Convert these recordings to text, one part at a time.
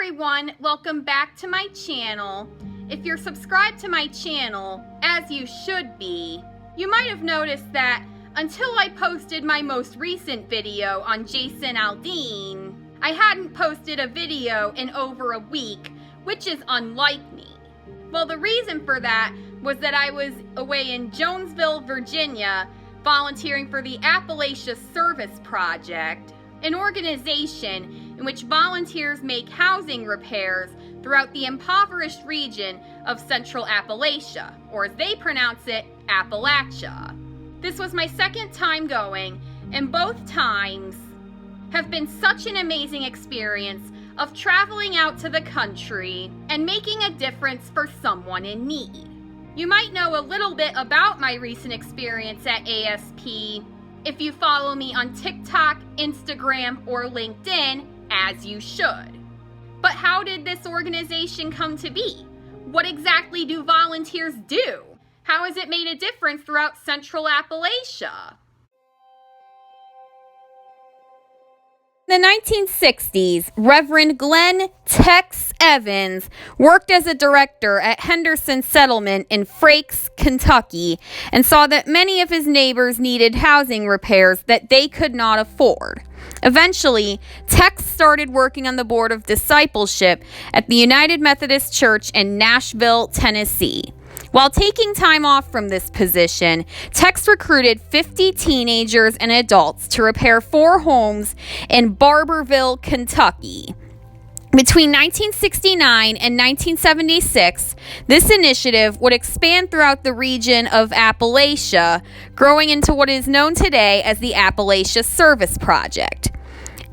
everyone, welcome back to my channel. If you're subscribed to my channel, as you should be, you might have noticed that until I posted my most recent video on Jason Aldean, I hadn't posted a video in over a week, which is unlike me. Well, the reason for that was that I was away in Jonesville, Virginia, volunteering for the APPALACHIA Service Project, an organization in which volunteers make housing repairs throughout the impoverished region of Central Appalachia, or as they pronounce it, Appalachia. This was my second time going, and both times have been such an amazing experience of traveling out to the country and making a difference for someone in need. You might know a little bit about my recent experience at ASP if you follow me on TikTok, Instagram, or LinkedIn, as you should. But how did this organization come to be? What exactly do volunteers do? How has it made a difference throughout Central Appalachia? In the 1960s, Reverend Glenn Tex Evans worked as a director at Henderson Settlement in Frakes, Kentucky, and saw that many of his neighbors needed housing repairs that they could not afford. Eventually, Tex started working on the board of discipleship at the United Methodist Church in Nashville, Tennessee. While taking time off from this position, Tex recruited 50 teenagers and adults to repair 4 homes in Barberville, Kentucky. Between 1969 and 1976, this initiative would expand throughout the region of Appalachia, growing into what is known today as the Appalachia Service Project.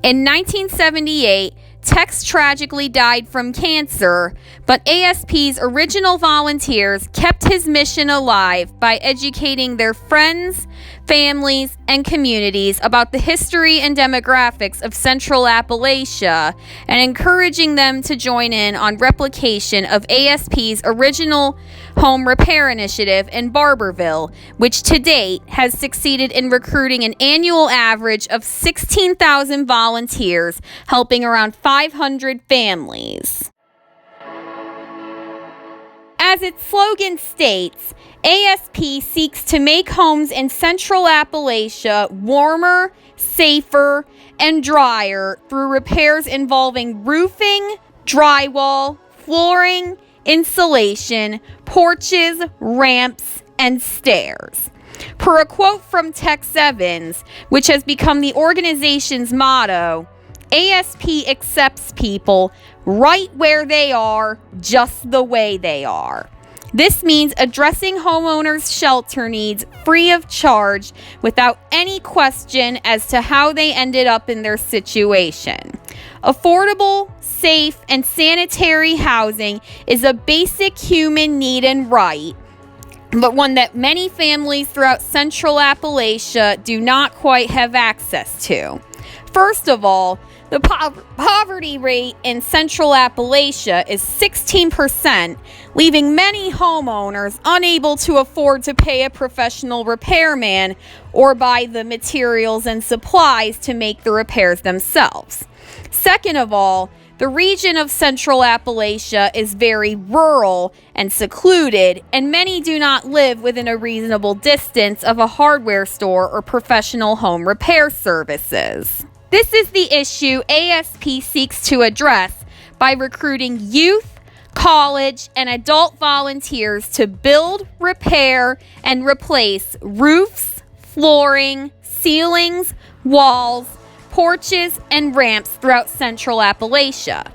In 1978, Tex tragically died from cancer, but ASP's original volunteers kept his mission alive by educating their friends, families, and communities about the history and demographics of Central Appalachia and encouraging them to join in on replication of ASP's original home repair initiative in Barberville, which to date has succeeded in recruiting an annual average of 16,000 volunteers, helping around 500 families. As its slogan states, ASP seeks to make homes in Central Appalachia warmer, safer, and drier through repairs involving roofing, drywall, flooring, insulation, porches, ramps, and stairs. Per a quote from Tex Evans, which has become the organization's motto, ASP accepts people right where they are, just the way they are. This means addressing homeowners' shelter needs free of charge without any question as to how they ended up in their situation. Affordable, safe, and sanitary housing is a basic human need and right, but one that many families throughout Central Appalachia do not quite have access to. First of all, the poverty rate in Central Appalachia is 16%, leaving many homeowners unable to afford to pay a professional repairman or buy the materials and supplies to make the repairs themselves. Second of all, the region of Central Appalachia is very rural and secluded, and many do not live within a reasonable distance of a hardware store or professional home repair services. This is the issue ASP seeks to address by recruiting youth, college, and adult volunteers to build, repair, and replace roofs, flooring, ceilings, walls, porches, and ramps throughout Central Appalachia.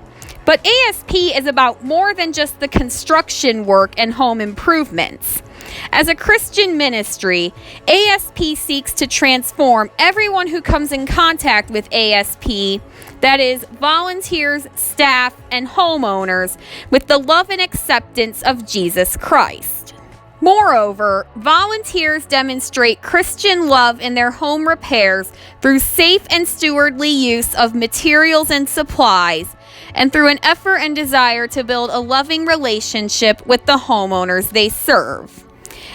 But ASP is about more than just the construction work and home improvements. As a Christian ministry, ASP seeks to transform everyone who comes in contact with ASP, that is, volunteers, staff, and homeowners, with the love and acceptance of Jesus Christ. Moreover, volunteers demonstrate Christian love in their home repairs through safe and stewardly use of materials and supplies, and through an effort and desire to build a loving relationship with the homeowners they serve.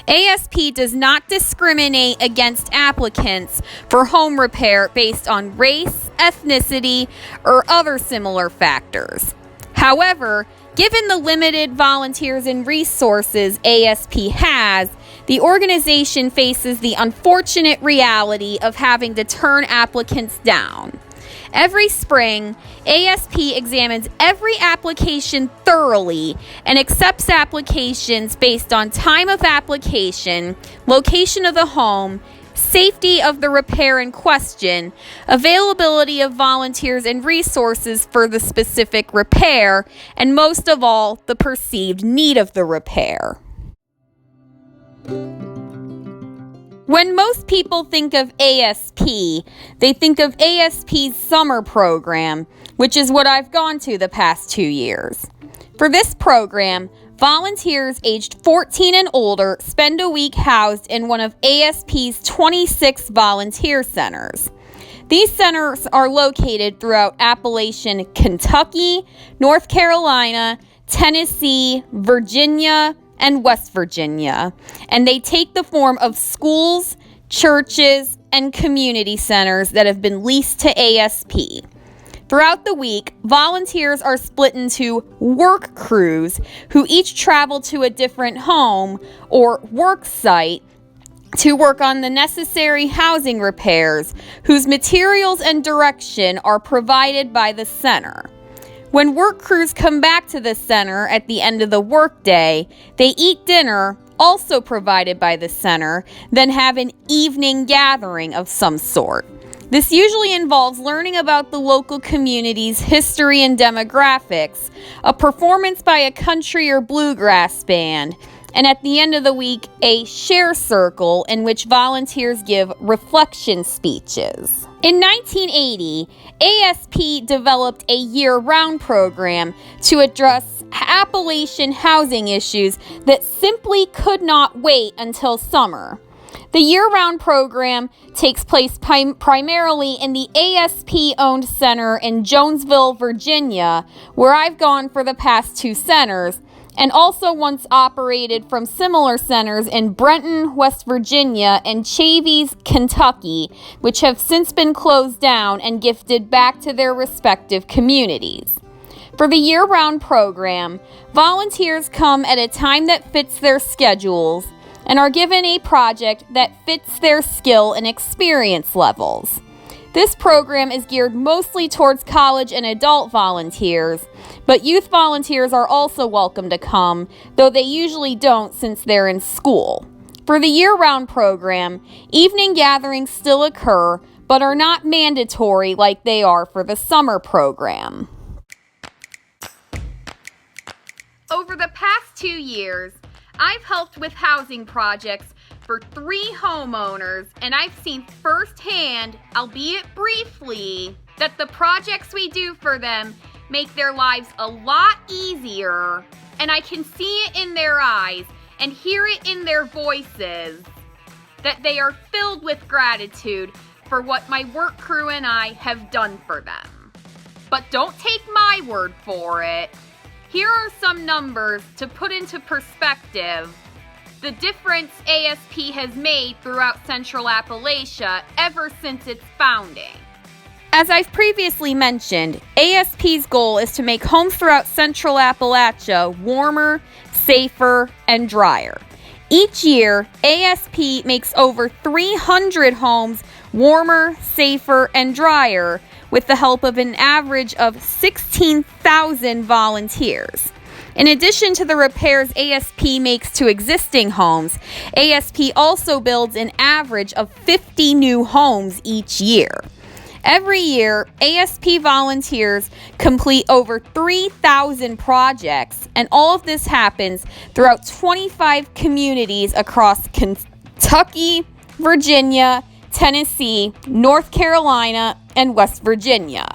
ASP does not discriminate against applicants for home repair based on race, ethnicity, or other similar factors. However, given the limited volunteers and resources ASP has, the organization faces the unfortunate reality of having to turn applicants down. Every spring, ASP examines every application thoroughly and accepts applications based on time of application, location of the home, safety of the repair in question, availability of volunteers and resources for the specific repair, and most of all, the perceived need of the repair. When most people think of ASP, they think of ASP's summer program, which is what I've gone to the past 2 years. For this program, volunteers aged 14 and older spend a week housed in one of ASP's 26 volunteer centers. These centers are located throughout Appalachian Kentucky, North Carolina, Tennessee, Virginia, and West Virginia, and they take the form of schools, churches, and community centers that have been leased to ASP. Throughout the week, volunteers are split into work crews who each travel to a different home or work site to work on the necessary housing repairs, whose materials and direction are provided by the center. When work crews come back to the center at the end of the workday, they eat dinner, also provided by the center, then have an evening gathering of some sort. This usually involves learning about the local community's history and demographics, a performance by a country or bluegrass band, and at the end of the week, a share circle in which volunteers give reflection speeches. In 1980, ASP developed a year-round program to address Appalachian housing issues that simply could not wait until summer. The year-round program takes place primarily in the ASP-owned center in Jonesville, Virginia, where I've gone for the past 2 centers, and also once operated from similar centers in Brenton, West Virginia, and Chavies, Kentucky, which have since been closed down and gifted back to their respective communities. For the year-round program, volunteers come at a time that fits their schedules and are given a project that fits their skill and experience levels. This program is geared mostly towards college and adult volunteers, but youth volunteers are also welcome to come, though they usually don't since they're in school. For the year-round program, evening gatherings still occur, but are not mandatory like they are for the summer program. Over the past 2 years, I've helped with housing projects for 3 homeowners, and I've seen firsthand, albeit briefly, that the projects we do for them make their lives a lot easier, and I can see it in their eyes and hear it in their voices that they are filled with gratitude for what my work crew and I have done for them. But don't take my word for it. Here are some numbers to put into perspective the difference ASP has made throughout Central Appalachia ever since its founding. As I've previously mentioned, ASP's goal is to make homes throughout Central Appalachia warmer, safer, and drier. Each year, ASP makes over 300 homes warmer, safer, and drier with the help of an average of 16,000 volunteers. In addition to the repairs ASP makes to existing homes, ASP also builds an average of 50 new homes each year. Every year, ASP volunteers complete over 3,000 projects, and all of this happens throughout 25 communities across Kentucky, Virginia, Tennessee, North Carolina, and West Virginia.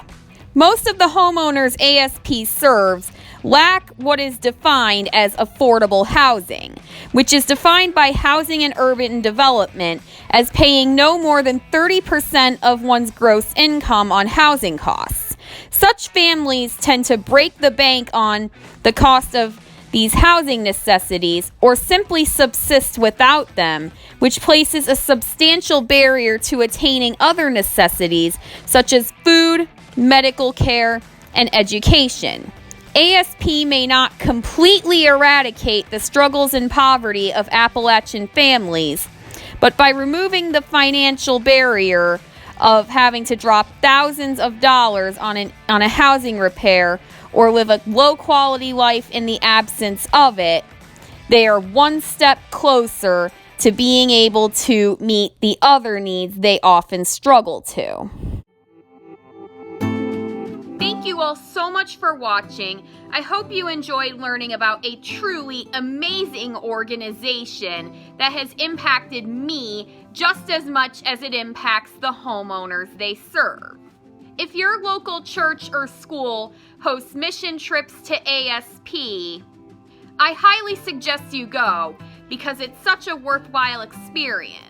Most of the homeowners ASP serves lack what is defined as affordable housing, which is defined by Housing and Urban Development as paying no more than 30% of one's gross income on housing costs. Such families tend to break the bank on the cost of these housing necessities or simply subsist without them, which places a substantial barrier to attaining other necessities such as food, medical care, and education. ASP may not completely eradicate the struggles and poverty of Appalachian families, but by removing the financial barrier of having to drop thousands of dollars on a housing repair or live a low-quality life in the absence of it, they are one step closer to being able to meet the other needs they often struggle to. Thank you all so much for watching. I hope you enjoyed learning about a truly amazing organization that has impacted me just as much as it impacts the homeowners they serve. If your local church or school hosts mission trips to ASP, I highly suggest you go because it's such a worthwhile experience.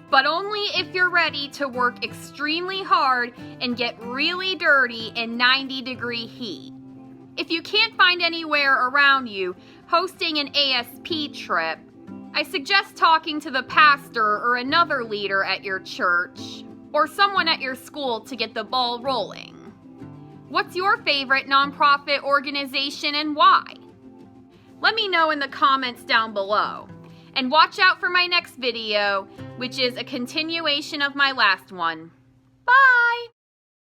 But only if you're ready to work extremely hard and get really dirty in 90-degree heat. If you can't find anywhere around you hosting an ASP trip, I suggest talking to the pastor or another leader at your church or someone at your school to get the ball rolling. What's your favorite nonprofit organization and why? Let me know in the comments down below. And watch out for my next video, which is a continuation of my last one. Bye!